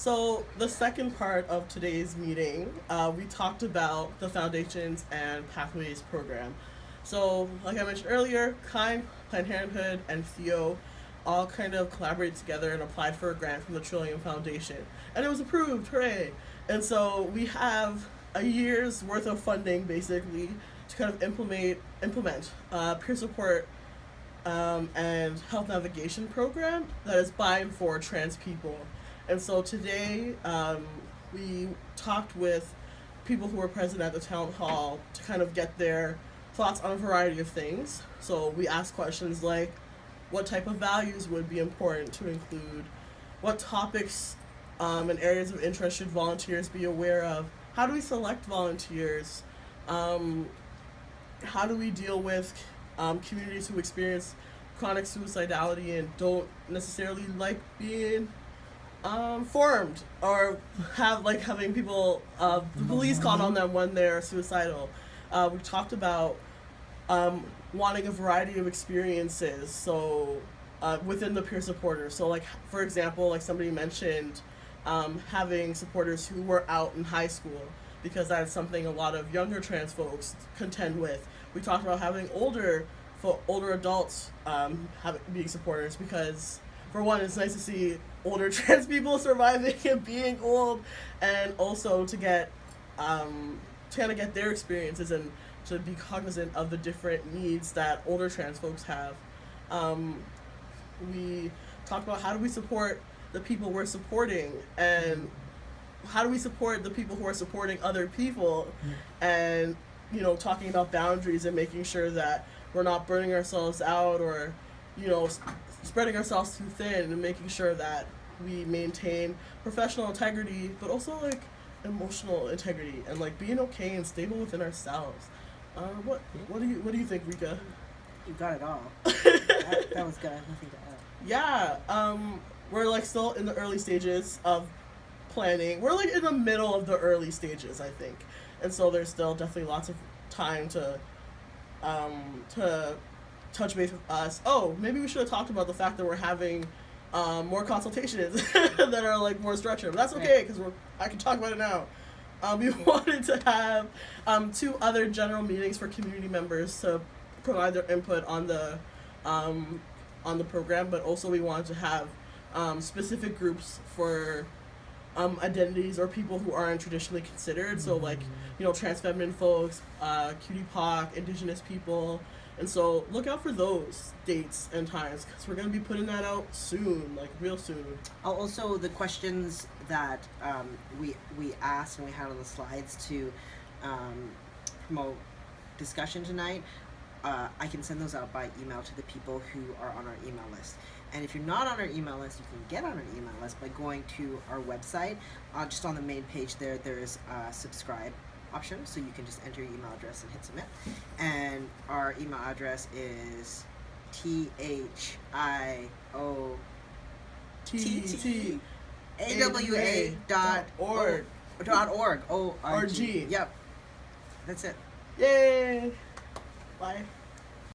So the second part of today's meeting, we talked about the Foundations and Pathways program. So, like I mentioned earlier, Kind, Planned Parenthood, and Theo all kind of collaborated together and applied for a grant from the Trillium Foundation, and it was approved. Hooray! And so we have a year's worth of funding, basically, to kind of implement peer support and health navigation program that is by and for trans people. And so today we talked with people who were present at the town hall to kind of get their thoughts on a variety of things. So we asked questions like, what type of values would be important to include? What topics and areas of interest should volunteers be aware of? How do we select volunteers? How do we deal with communities who experience chronic suicidality and don't necessarily like being formed or having people the police called on them when they're suicidal. We talked about wanting a variety of experiences, so within the peer supporters. So, like, for example, like somebody mentioned, having supporters who were out in high school, because that's something a lot of younger trans folks contend with. We talked about having older adults being supporters, because for one, it's nice to see older trans people surviving and being old, and also to get get their experiences and to be cognizant of the different needs that older trans folks have. We talked about how do we support the people we're supporting, and how do we support the people who are supporting other people, and talking about boundaries and making sure that we're not burning ourselves out or spreading ourselves too thin, and making sure that we maintain professional integrity but also like emotional integrity and like being okay and stable within ourselves. What do you think, Rika? You got it all. that was good. Nothing to add. Yeah, we're like still in the early stages of planning. We're like in the middle of the early stages, I think, and so there's still definitely lots of time to touch base with us. Oh, maybe we should have talked about the fact that we're having more consultations that are like more structured. But that's okay, because I can talk about it now. We wanted to have 2 other general meetings for community members to provide their input on the program, but also we wanted to have specific groups for identities or people who aren't traditionally considered. So like trans feminine folks, cutie POC, indigenous people. And so look out for those dates and times, because we're going to be putting that out soon, like real soon. Also, the questions that we asked and we had on the slides to promote discussion tonight, I can send those out by email to the people who are on our email list. And if you're not on our email list, you can get on our email list by going to our website. Just on the main page there's a subscribe option, so you can just enter your email address and hit submit. And our email address is THIOTTAWA.org. .org. Yep. That's it. Yay! Bye.